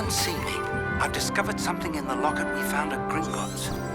and see me. I've discovered something in the locket we found at Gringotts.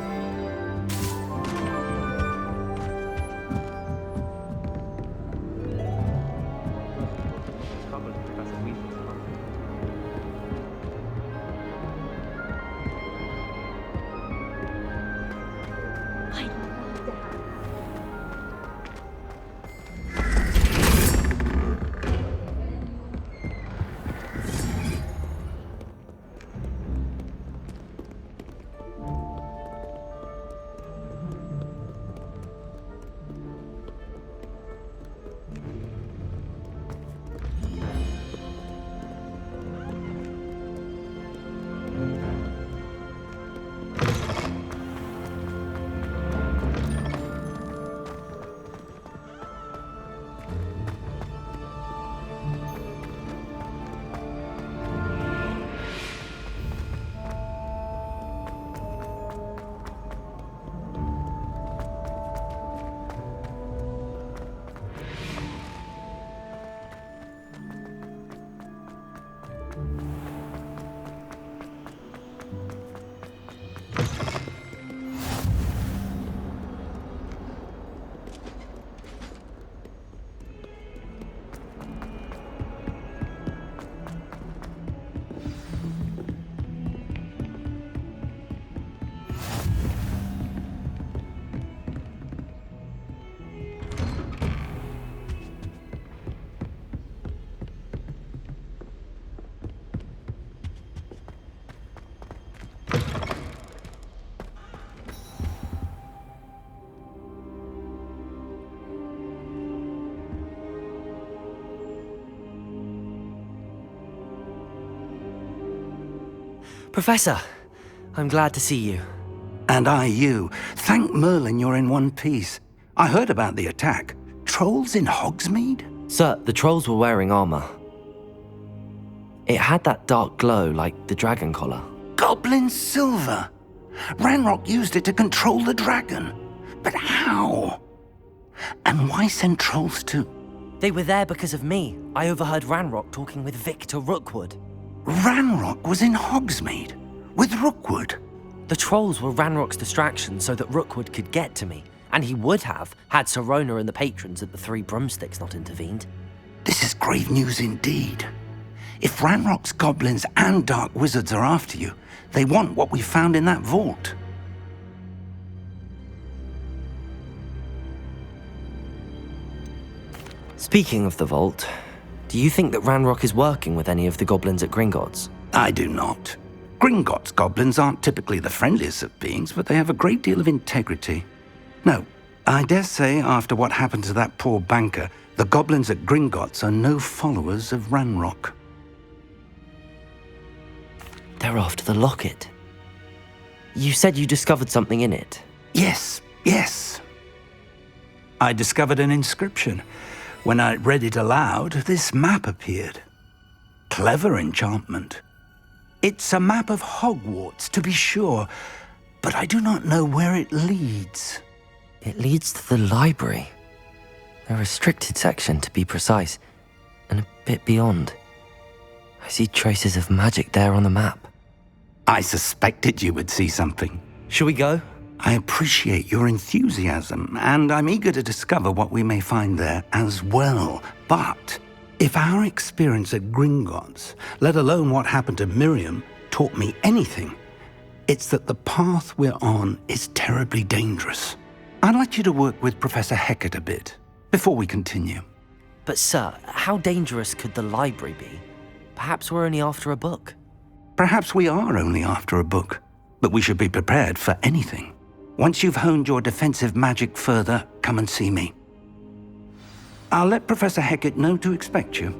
Professor, I'm glad to see you. And I you. Thank Merlin you're in one piece. I heard about the attack. Trolls in Hogsmeade? Sir, the trolls were wearing armor. It had that dark glow like the dragon collar. Goblin silver! Ranrock used it to control the dragon. But how? And why send trolls to... They were there because of me. I overheard Ranrock talking with Victor Rookwood. Ranrock was in Hogsmeade? With Rookwood? The trolls were Ranrock's distraction so that Rookwood could get to me. And he would have, had Sirona and the patrons at the Three Broomsticks not intervened. This is grave news indeed. If Ranrock's goblins and dark wizards are after you, they want what we found in that vault. Speaking of the vault, do you think that Ranrock is working with any of the goblins at Gringotts? I do not. Gringotts goblins aren't typically the friendliest of beings, but they have a great deal of integrity. No, I dare say after what happened to that poor banker, the goblins at Gringotts are no followers of Ranrock. They're after the locket. You said you discovered something in it. Yes. I discovered an inscription. When I read it aloud, this map appeared. Clever enchantment. It's a map of Hogwarts, to be sure, but I do not know where it leads. It leads to the library. A restricted section, to be precise, and a bit beyond. I see traces of magic there on the map. I suspected you would see something. Shall we go? I appreciate your enthusiasm, and I'm eager to discover what we may find there as well. But if our experience at Gringotts, let alone what happened to Miriam, taught me anything, it's that the path we're on is terribly dangerous. I'd like you to work with Professor Hecat a bit before we continue. But sir, how dangerous could the library be? Perhaps we're only after a book. Perhaps we are only after a book, but we should be prepared for anything. Once you've honed your defensive magic further, come and see me. I'll let Professor Hecat know to expect you.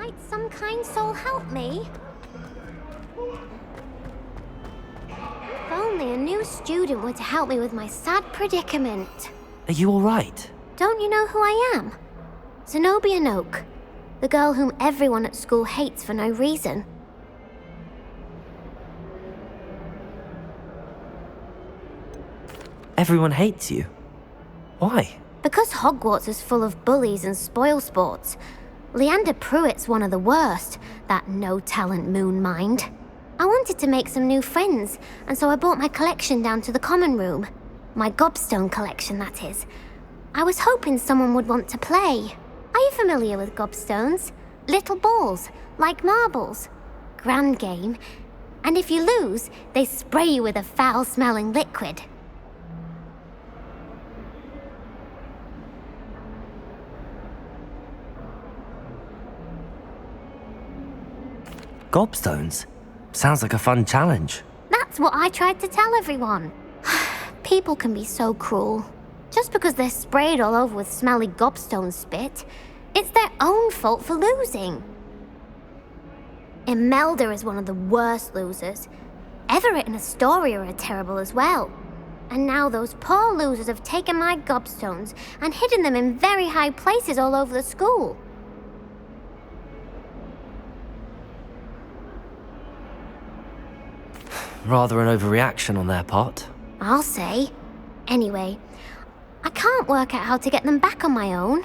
Might some kind soul help me? If only a new student were to help me with my sad predicament. Are you alright? Don't you know who I am? Zenobia Noak, the girl whom everyone at school hates for no reason. Everyone hates you. Why? Because Hogwarts is full of bullies and spoilsports. Leander Pruitt's one of the worst, that no-talent moon mind. I wanted to make some new friends, and so I brought my collection down to the common room. My gobstone collection, that is. I was hoping someone would want to play. Are you familiar with gobstones? Little balls, like marbles. Grand game. And if you lose, they spray you with a foul-smelling liquid. Gobstones? Sounds like a fun challenge. That's what I tried to tell everyone. People can be so cruel. Just because they're sprayed all over with smelly gobstone spit, it's their own fault for losing. Imelda is one of the worst losers. Everett and Astoria are terrible as well. And now those poor losers have taken my gobstones and hidden them in very high places all over the school. Rather an overreaction on their part. I'll say. Anyway, I can't work out how to get them back on my own.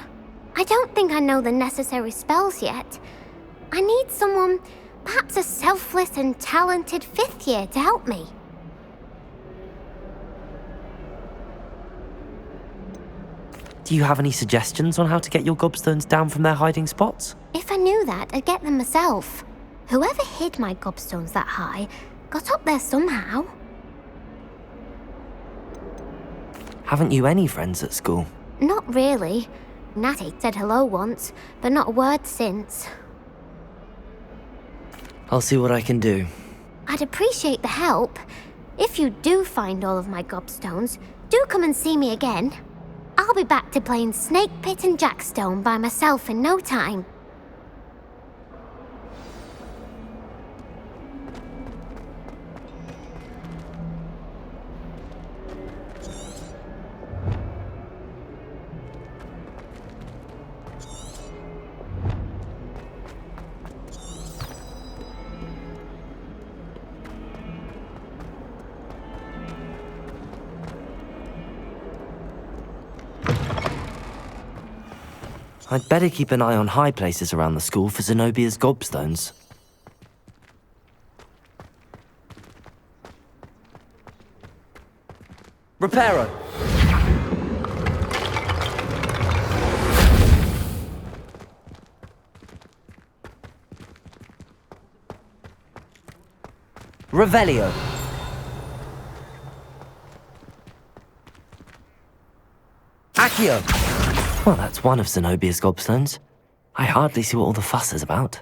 I don't think I know the necessary spells yet. I need someone, perhaps a selfless and talented fifth year to help me. Do you have any suggestions on how to get your gobstones down from their hiding spots? If I knew that, I'd get them myself. Whoever hid my gobstones that high got up there somehow. Haven't you any friends at school? Not really. Natty said hello once, but not a word since. I'll see what I can do. I'd appreciate the help. If you do find all of my gobstones, do come and see me again. I'll be back to playing Snake Pit and Jackstone by myself in no time. I'd better keep an eye on high places around the school for Zenobia's gobstones. Reparo! Revelio! Accio! Well, that's one of Zenobia's gobstones. I hardly see what all the fuss is about.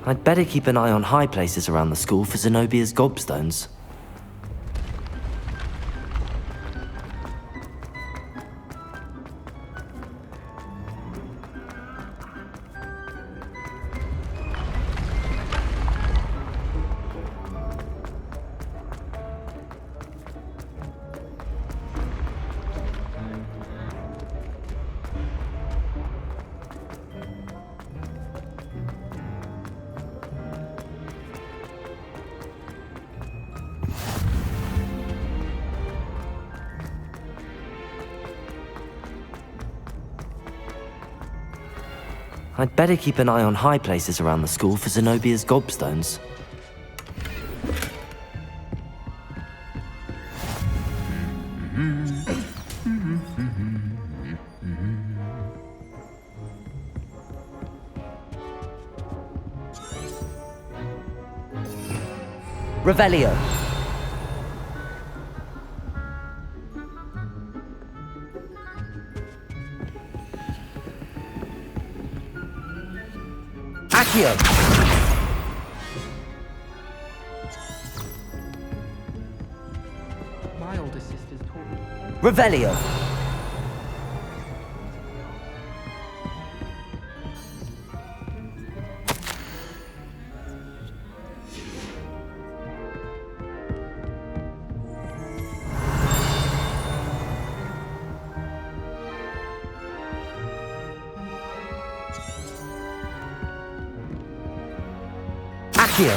I'd better keep an eye on high places around the school for Zenobia's gobstones. I'd better keep an eye on high places around the school for Zenobia's gobstones. Revelio. Accio. My older sister's taught me. Revelio. Accio.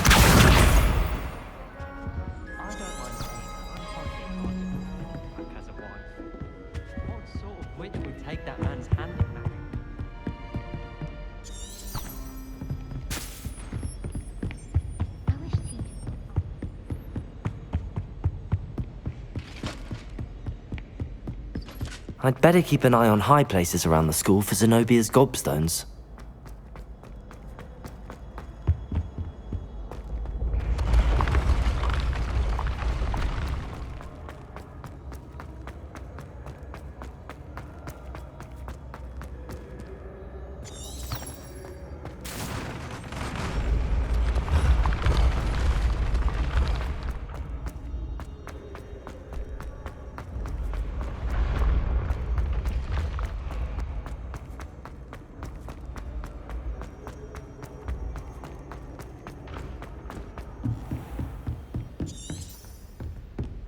I don't mind saying I'm fucking hot as a wife. What sort of witch would take that man's hand back? I wish to. I'd better keep an eye on high places around the school for Zenobia's gobstones.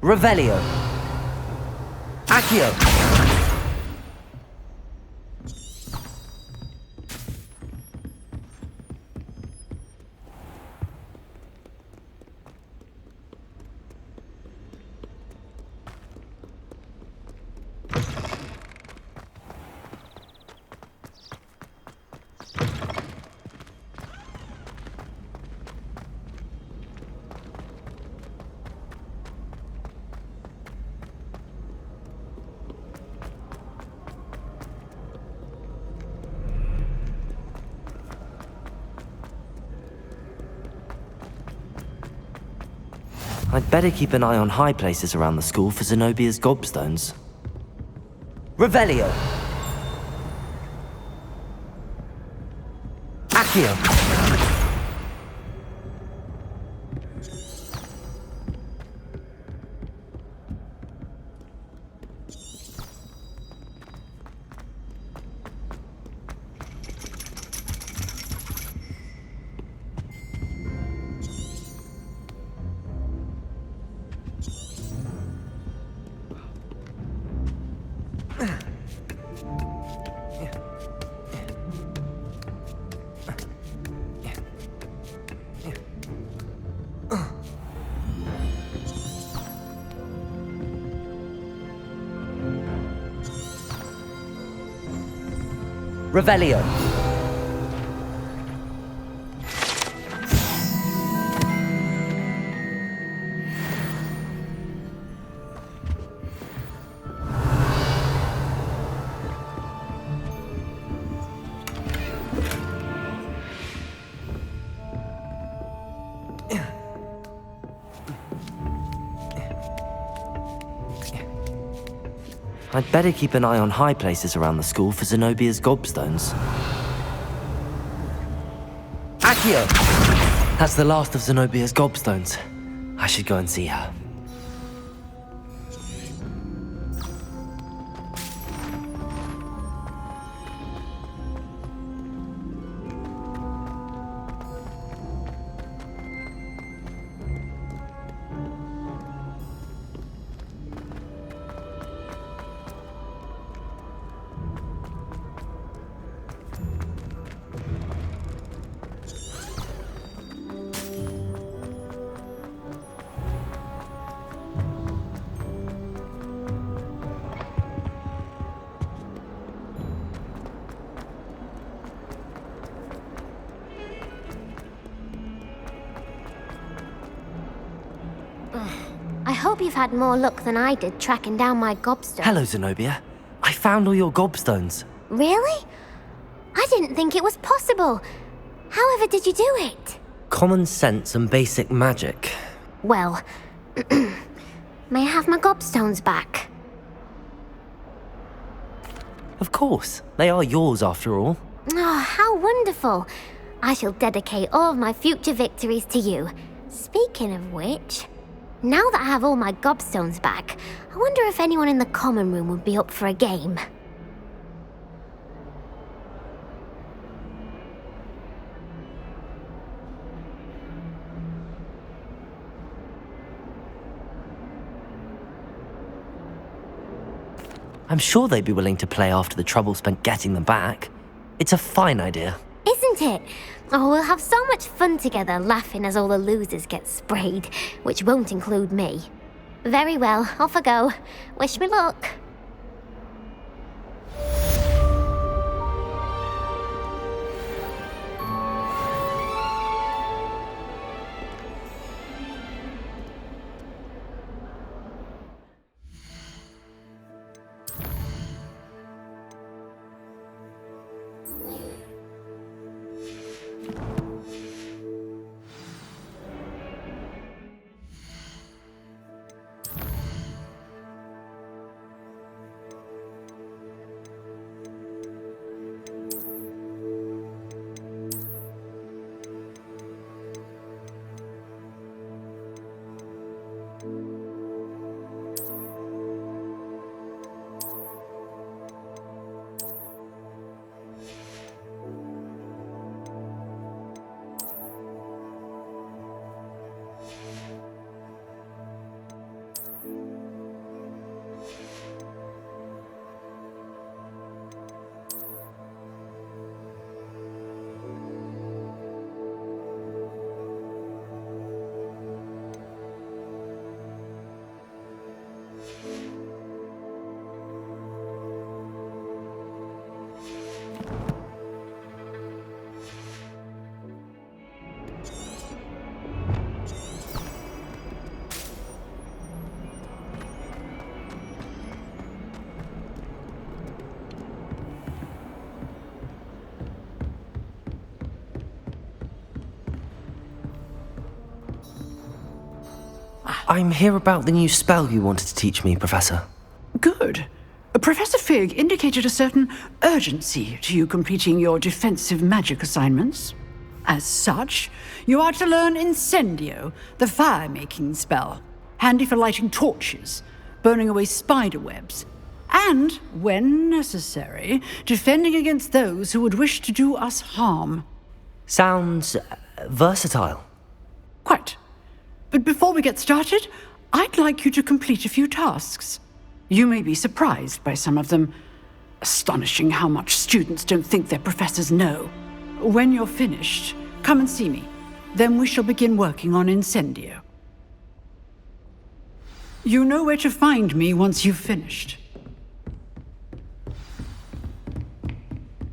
Revelio. Accio. I'd better keep an eye on high places around the school for Zenobia's gobstones. Revelio. Accio. Revelio. I'd better keep an eye on high places around the school for Zenobia's gobstones. Accio. That's the last of Zenobia's gobstones. I should go and see her. I hope you've had more luck than I did tracking down my gobstone. Hello, Zenobia. I found all your gobstones. Really? I didn't think it was possible. However did you do it? Common sense and basic magic. Well, may I have my gobstones back? Of course. They are yours after all. Oh, how wonderful. I shall dedicate all of my future victories to you. Speaking of which, now that I have all my gobstones back, I wonder if anyone in the common room would be up for a game. I'm sure they'd be willing to play after the trouble spent getting them back. It's a fine idea. Isn't it? Oh, we'll have so much fun together laughing as all the losers get sprayed, which won't include me. Very well, off I go. Wish me luck. I'm here about the new spell you wanted to teach me, Professor. Good. Professor Fig indicated a certain urgency to you completing your defensive magic assignments. As such, you are to learn Incendio, the fire-making spell, handy for lighting torches, burning away spider webs, and, when necessary, defending against those who would wish to do us harm. Sounds versatile. Quite. But before we get started, I'd like you to complete a few tasks. You may be surprised by some of them. Astonishing how much students don't think their professors know. When you're finished, come and see me. Then we shall begin working on Incendio. You know where to find me once you've finished.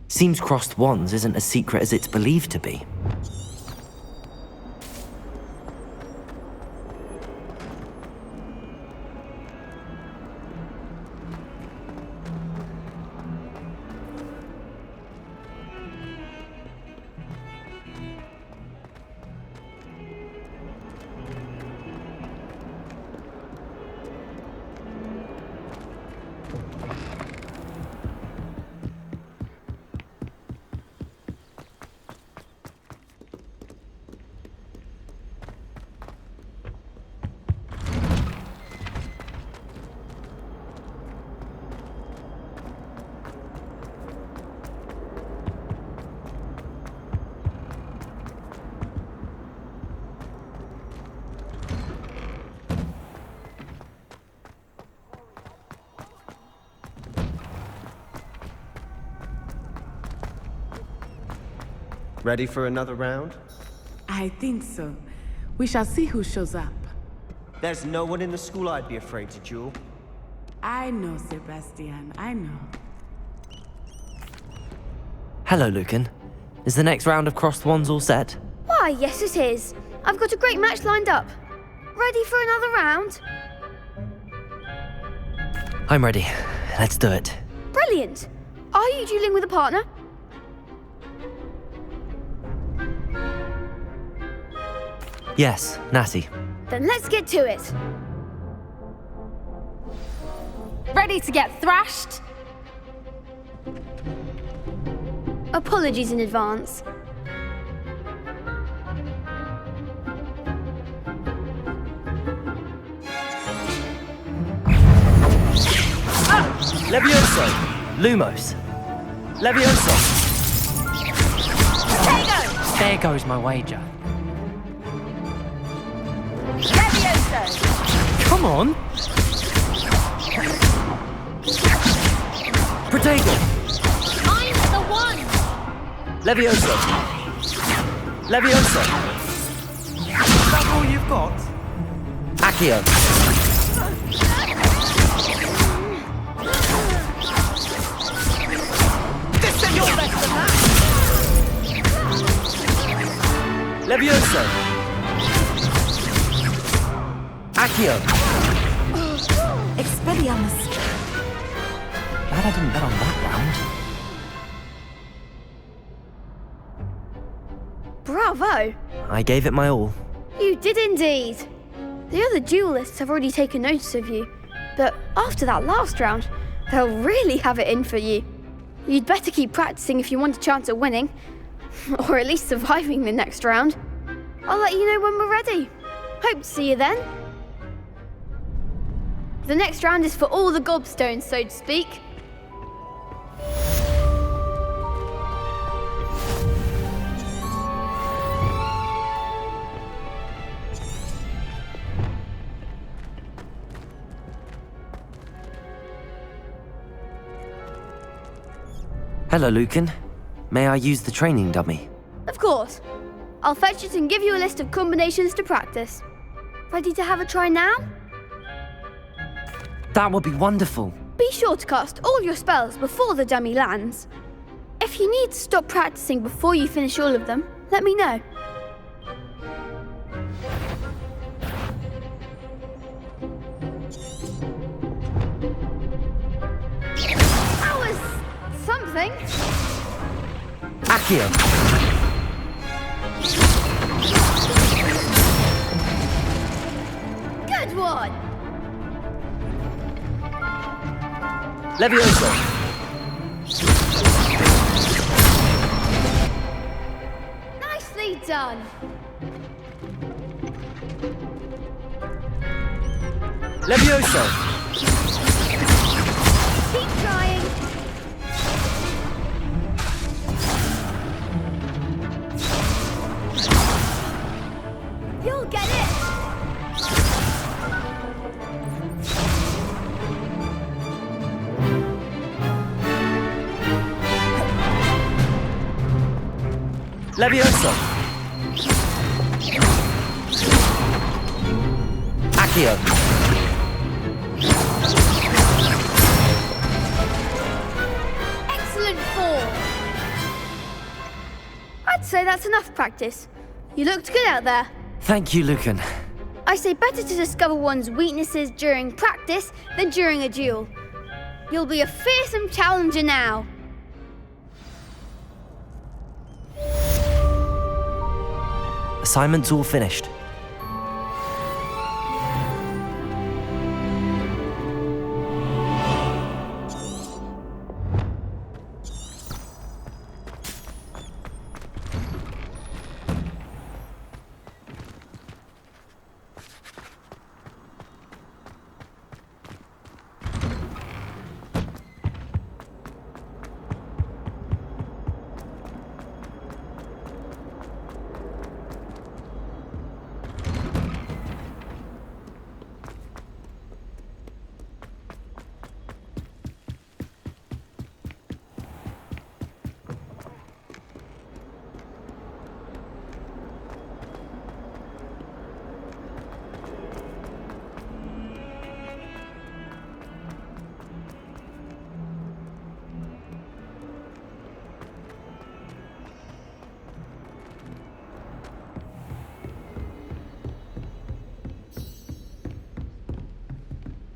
Seems crossed wands isn't as secret as it's believed to be. Ready for another round? I think so. We shall see who shows up. There's no one in the school I'd be afraid to duel. I know, Sebastian, I know. Hello, Lucan. Is the next round of Crossed Wands all set? Why, yes it is. I've got a great match lined up. Ready for another round? I'm ready. Let's do it. Brilliant. Are you dueling with a partner? Yes, Natty. Then let's get to it. Ready to get thrashed? Apologies in advance. Levioso! Lumos! Levioso! There goes my wager. Come on! Protego! I'm the one! Levioso! Levioso! Is that all you've got? Accio! You're less than that! Levioso! Accio! Expelliarmus. Glad I didn't bet on that round. Bravo! I gave it my all. You did indeed. The other duelists have already taken notice of you, but after that last round, they'll really have it in for you. You'd better keep practicing if you want a chance at winning, or at least surviving the next round. I'll let you know when we're ready. Hope to see you then. The next round is for all the gobstones, so to speak. Hello, Lucan. May I use the training dummy? Of course. I'll fetch it and give you a list of combinations to practice. Ready to have a try now? That would be wonderful. Be sure to cast all your spells before the dummy lands. If you need to stop practicing before you finish all of them, let me know. That was something. Accio! Good one. Levioso! Nicely done. Levioso! Keep trying. You'll get it. Levioso! Accio! Excellent form. I'd say that's enough practice. You looked good out there. Thank you, Lucan. I say better to discover one's weaknesses during practice than during a duel. You'll be a fearsome challenger now. Assignment's all finished.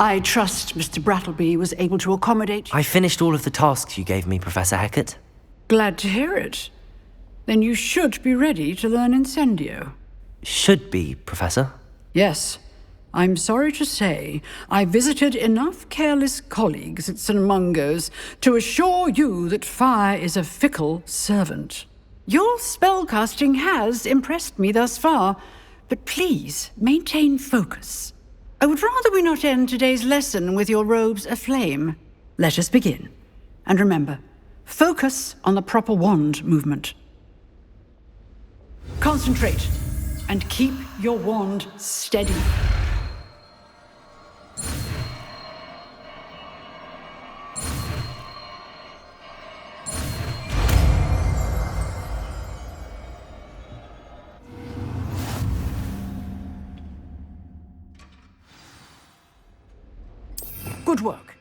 I trust Mr. Brattleby was able to accommodate you. I finished all of the tasks you gave me, Professor Hecat. Glad to hear it. Then you should be ready to learn Incendio. Should be, Professor. Yes. I'm sorry to say, I visited enough careless colleagues at St. Mungo's to assure you that fire is a fickle servant. Your spellcasting has impressed me thus far, but please maintain focus. I would rather we not end today's lesson with your robes aflame. Let us begin. And remember, focus on the proper wand movement. Concentrate, and keep your wand steady. Good work.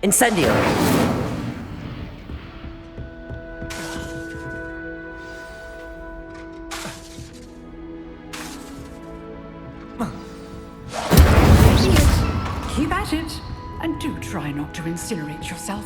Incendio! Keep at it, and do try not to incinerate yourself.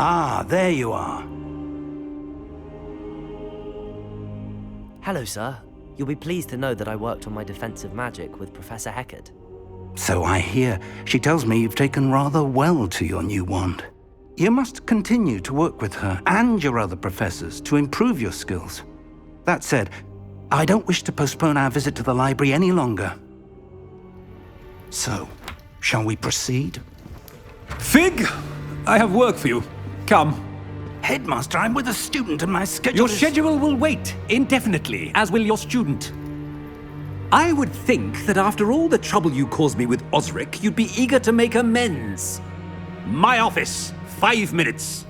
Ah, there you are. Hello, sir. You'll be pleased to know that I worked on my defensive magic with Professor Hecat. So I hear. She tells me you've taken rather well to your new wand. You must continue to work with her and your other professors to improve your skills. That said, I don't wish to postpone our visit to the library any longer. So, shall we proceed? Fig, I have work for you. Come. Headmaster, I'm with a student and my schedule Your is... schedule will wait indefinitely, as will your student. I would think that after all the trouble you caused me with Osric, you'd be eager to make amends. My office, 5 minutes.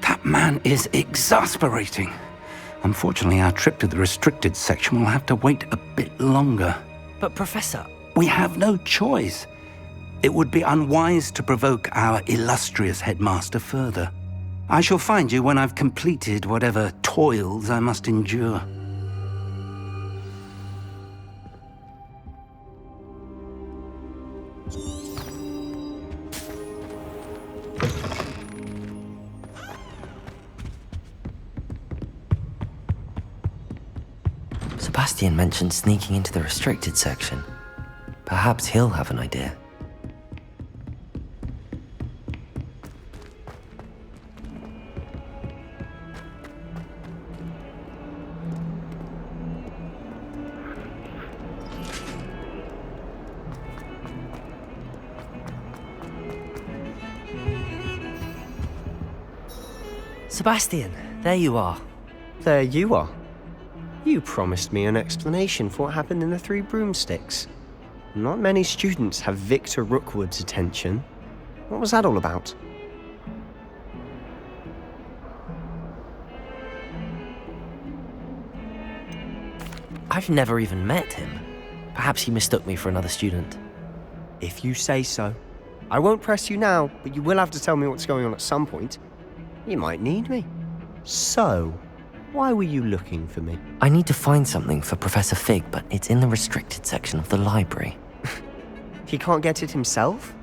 That man is exasperating. Unfortunately, our trip to the restricted section will have to wait a bit longer. But Professor... We have no choice. It would be unwise to provoke our illustrious headmaster further. I shall find you when I've completed whatever toils I must endure. Sebastian mentioned sneaking into the restricted section. Perhaps he'll have an idea. Sebastian, there you are. There you are. You promised me an explanation for what happened in the Three Broomsticks. Not many students have Victor Rookwood's attention. What was that all about? I've never even met him. Perhaps he mistook me for another student. If you say so. I won't press you now, but you will have to tell me what's going on at some point. You might need me. So, why were you looking for me? I need to find something for Professor Fig, but it's in the restricted section of the library. He can't get it himself?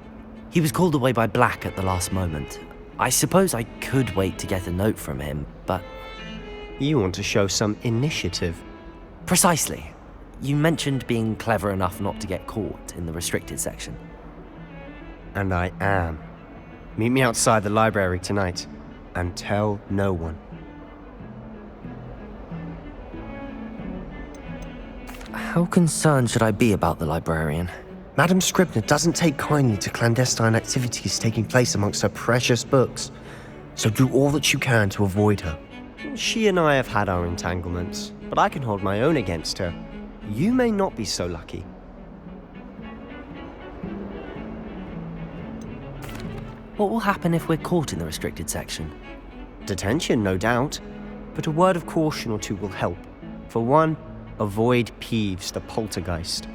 He was called away by Black at the last moment. I suppose I could wait to get a note from him, but... You want to show some initiative. Precisely. You mentioned being clever enough not to get caught in the restricted section. And I am. Meet me outside the library tonight, and tell no one. How concerned should I be about the librarian? Madam Scribner doesn't take kindly to clandestine activities taking place amongst her precious books, so do all that you can to avoid her. She and I have had our entanglements, but I can hold my own against her. You may not be so lucky. What will happen if we're caught in the restricted section? Detention, no doubt, but a word of caution or two will help. For one, avoid Peeves, the poltergeist.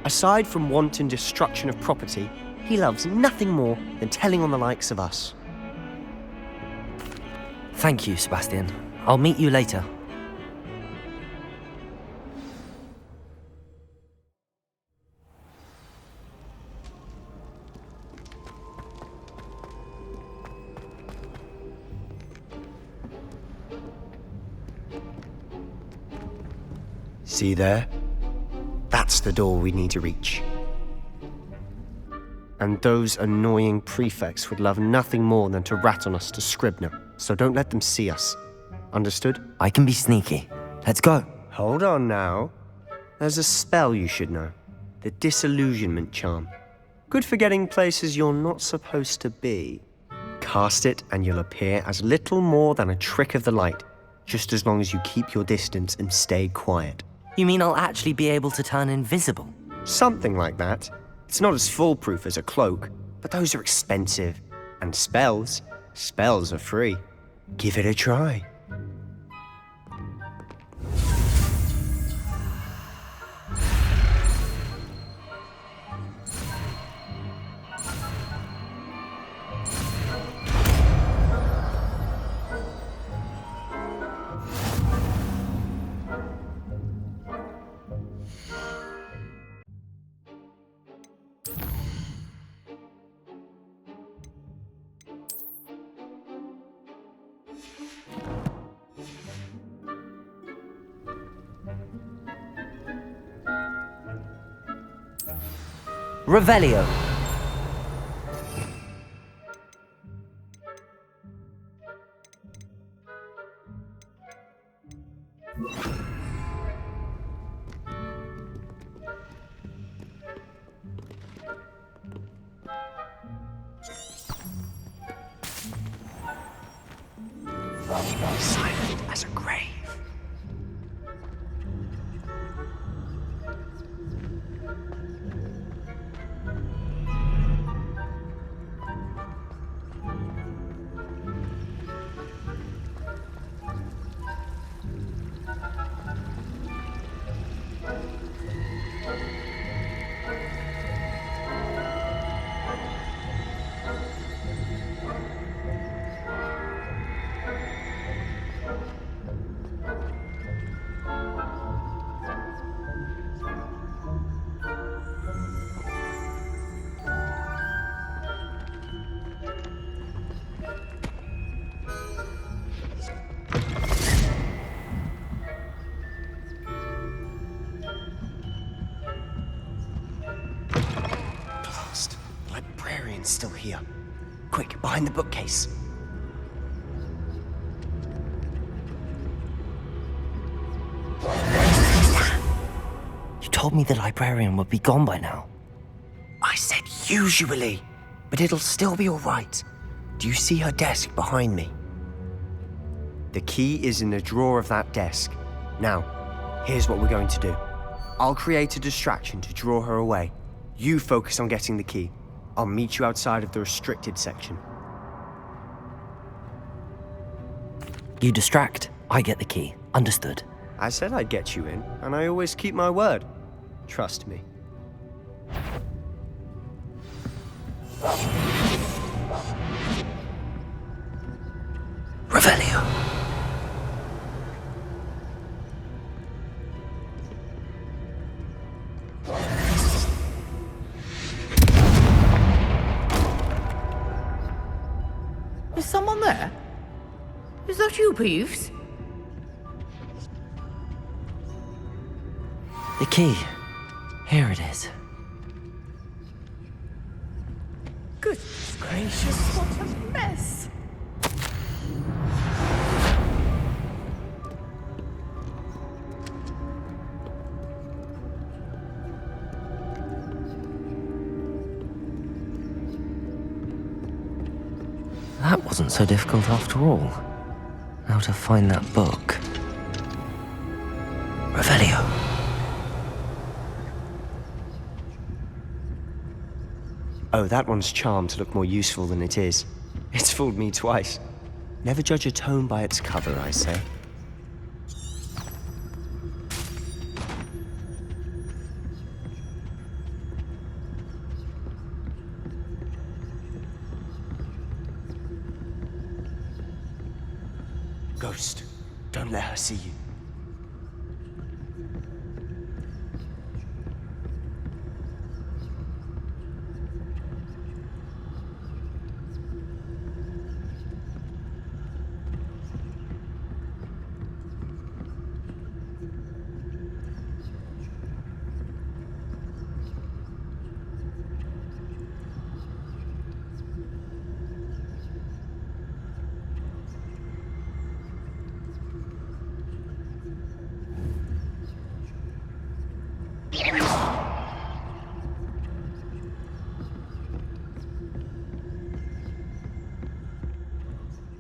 Aside from wanton destruction of property, he loves nothing more than telling on the likes of us. Thank you, Sebastian. I'll meet you later. See there? That's the door we need to reach. And those annoying prefects would love nothing more than to rat on us to Scribner, so don't let them see us. Understood? I can be sneaky. Let's go. Hold on now. There's a spell you should know. The Disillusionment Charm. Good for getting places you're not supposed to be. Cast it and you'll appear as little more than a trick of the light, just as long as you keep your distance and stay quiet. You mean I'll actually be able to turn invisible? Something like that. It's not as foolproof as a cloak, but those are expensive. And spells are free. Give it a try. Revelio. Silent as a grave. Still here. Quick, behind the bookcase. You told me the librarian would be gone by now. I said usually, but it'll still be all right. Do you see her desk behind me? The key is in the drawer of that desk. Now, here's what we're going to do. I'll create a distraction to draw her away. You focus on getting the key. I'll meet you outside of the restricted section. You distract, I get the key. Understood. I said I'd get you in, and I always keep my word. Trust me. Revelio. someone there? Is that you, Peeves? The key. Here it is. Goodness gracious, what a mess! That wasn't so difficult after all. Now to find that book. Revelio. Oh, that one's charmed to look more useful than it is. It's fooled me twice. Never judge a tome by its cover, I say. Ghost, don't let her see you.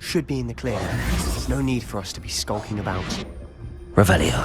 Should be in the clear. There's no need for us to be skulking about. Revelio.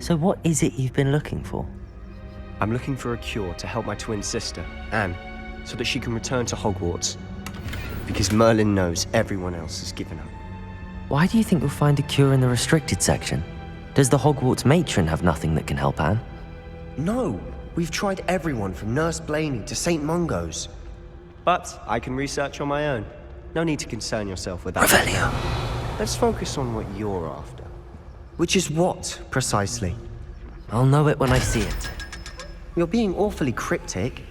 So what is it you've been looking for? I'm looking for a cure to help my twin sister, Anne, so that she can return to Hogwarts. Because Merlin knows everyone else has given up. Why do you think you'll find a cure in the restricted section? Does the Hogwarts matron have nothing that can help Anne? No, we've tried everyone from Nurse Blaney to St. Mungo's. But I can research on my own. No need to concern yourself with that. Revelio. Let's focus on what you're after. Which is what, precisely? I'll know it when I see it. You're being awfully cryptic.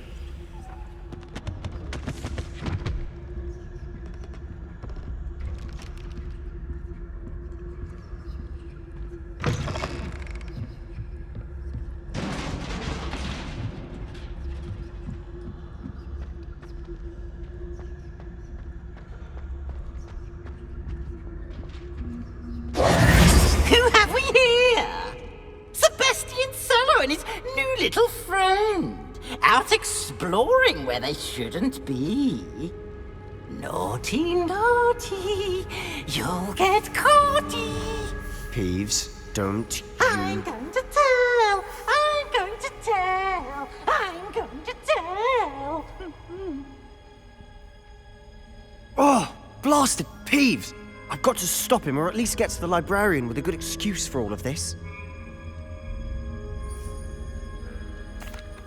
Who have we here? Sebastian Cello and his new little friend, out exploring where they shouldn't be. Naughty, naughty, you'll get caughty. Peeves, don't you... I'm going to tell, I'm going to tell, I'm going to tell. Oh, blasted Peeves! I've got to stop him, or at least get to the librarian with a good excuse for all of this.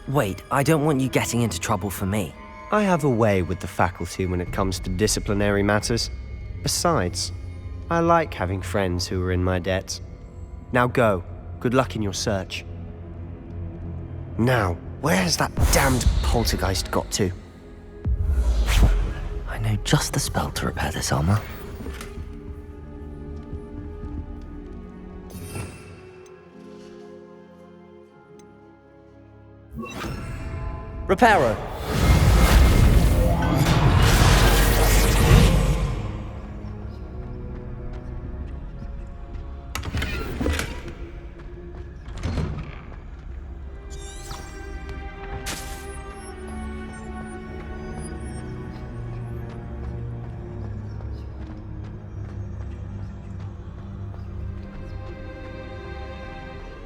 Wait, I don't want you getting into trouble for me. I have a way with the faculty when it comes to disciplinary matters. Besides, I like having friends who are in my debt. Now go. Good luck in your search. Now, where's that damned poltergeist got to? I know just the spell to repair this armor. Reparo.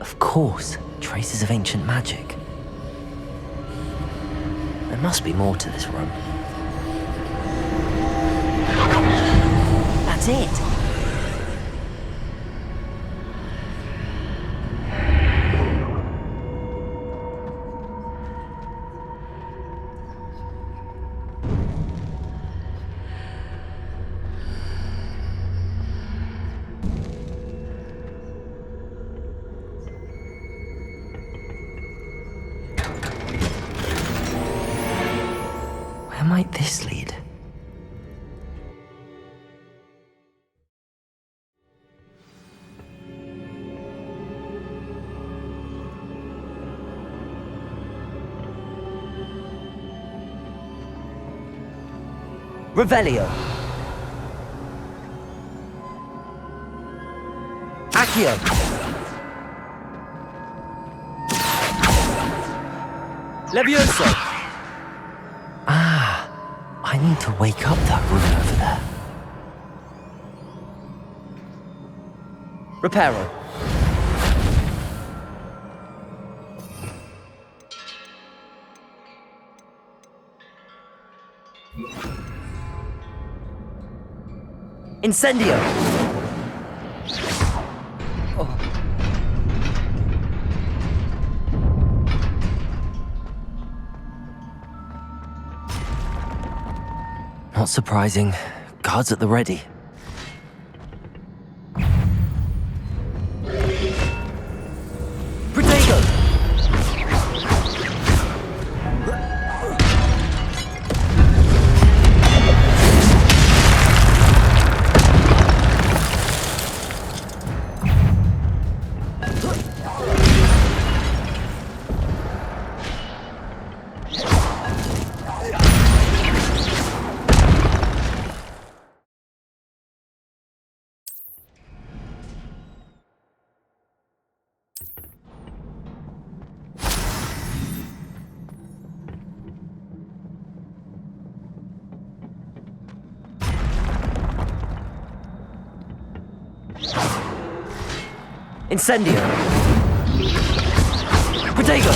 Of course, traces of ancient magic. There must be more to this room. That's it! Where might this lead? Revelio. Accio. Levioso. Ah, I need to wake up that room over there. Reparo. Incendio. Oh. Not surprising. Guards at the ready. Protego! Incendio. Protego.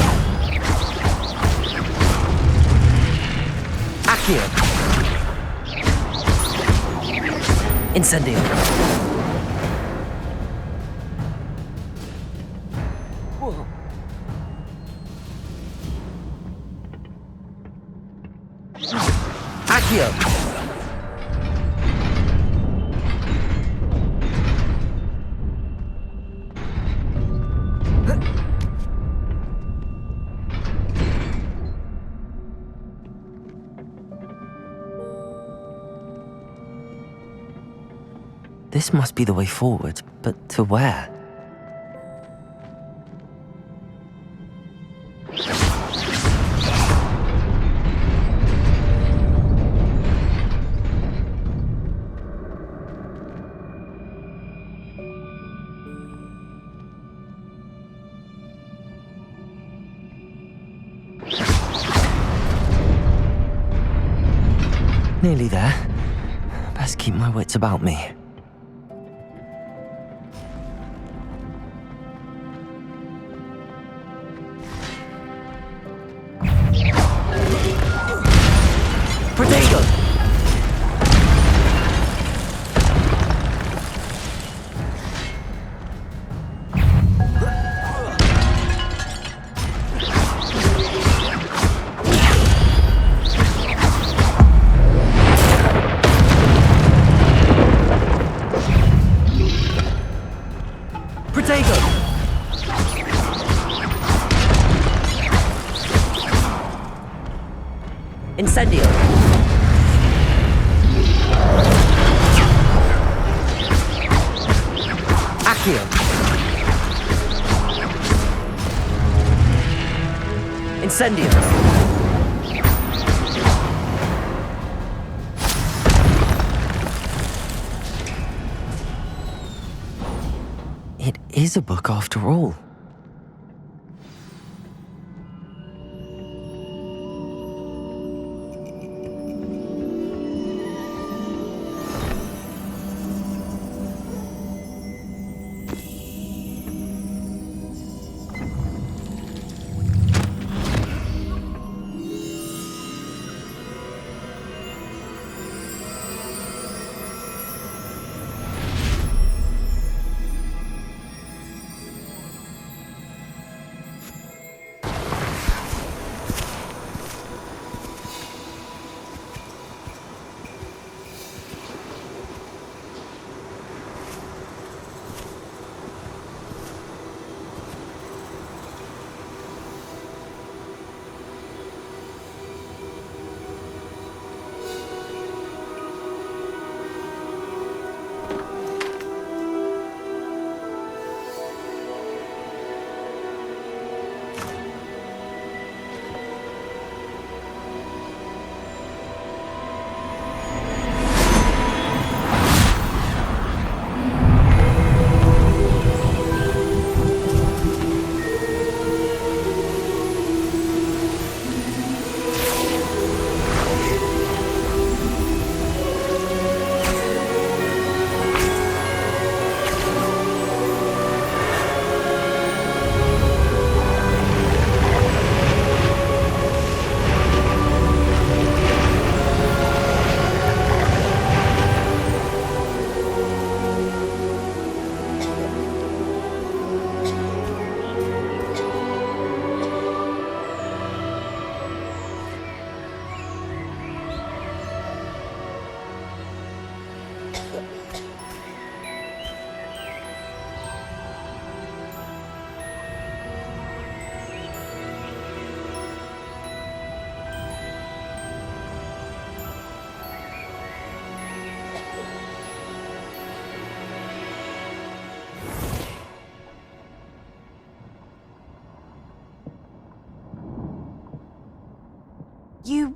Accio. Incendio. Whoa. Accio. This must be the way forward, but to where? Nearly there. Best keep my wits about me. Protego! Protego! Incendio! Accio! Incendio! It is a book after all.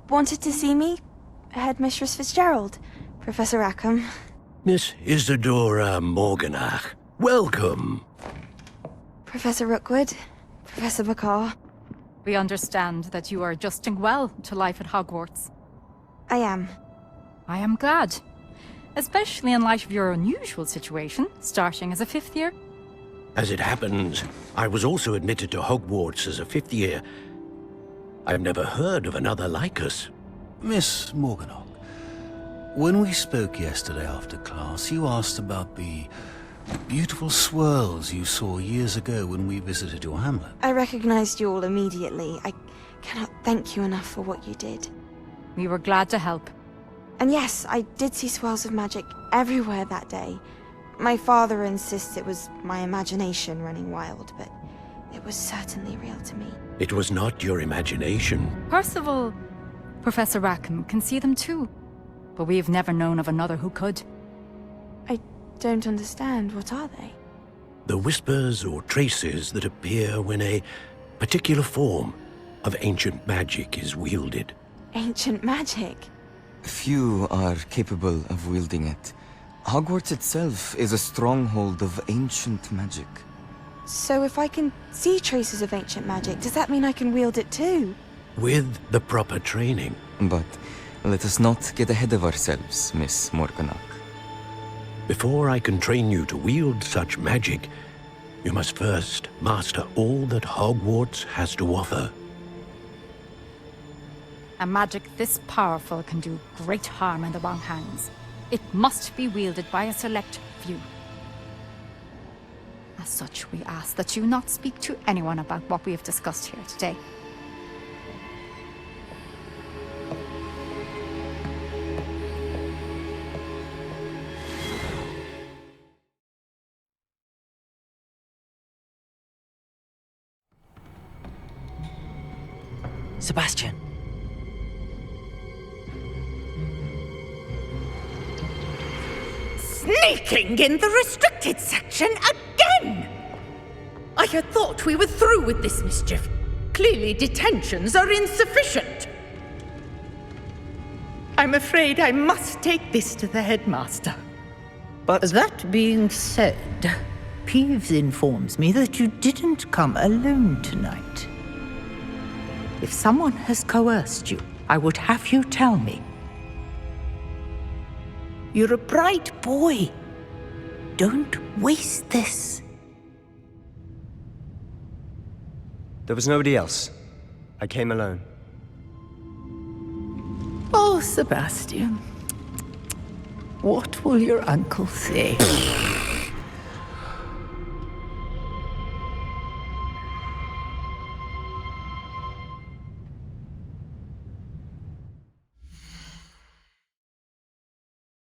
wanted to see me? Headmistress Fitzgerald, Professor Rackham. Miss Isadora Morganach, welcome. Professor Rookwood, Professor McCaw. We understand that you are adjusting well to life at Hogwarts. I am. I am glad. Especially in light of your unusual situation, starting as a 5th year. As it happens, I was also admitted to Hogwarts as a 5th year. I've never heard of another like us. Miss Morganach, when we spoke yesterday after class, you asked about the beautiful swirls you saw years ago when we visited your hamlet. I recognized you all immediately. I cannot thank you enough for what you did. We were glad to help. And yes, I did see swirls of magic everywhere that day. My father insists it was my imagination running wild, but it was certainly real to me. It was not your imagination. Percival, Professor Rackham can see them too. But we've never known of another who could. I don't understand. What are they? The whispers or traces that appear when a particular form of ancient magic is wielded. Ancient magic? Few are capable of wielding it. Hogwarts itself is a stronghold of ancient magic. So if I can see traces of ancient magic, does that mean I can wield it too? With the proper training. But let us not get ahead of ourselves, Miss Morganach. Before I can train you to wield such magic, you must first master all that Hogwarts has to offer. A magic this powerful can do great harm in the wrong hands. It must be wielded by a select few. As such, we ask that you not speak to anyone about what we have discussed here today. Sebastian. Sneaking in the restricted section again! I had thought we were through with this mischief. Clearly detentions are insufficient. I'm afraid I must take this to the headmaster. But that being said, Peeves informs me that you didn't come alone tonight. If someone has coerced you, I would have you tell me. You're a bright boy. Don't waste this. There was nobody else. I came alone. Oh, Sebastian. What will your uncle say?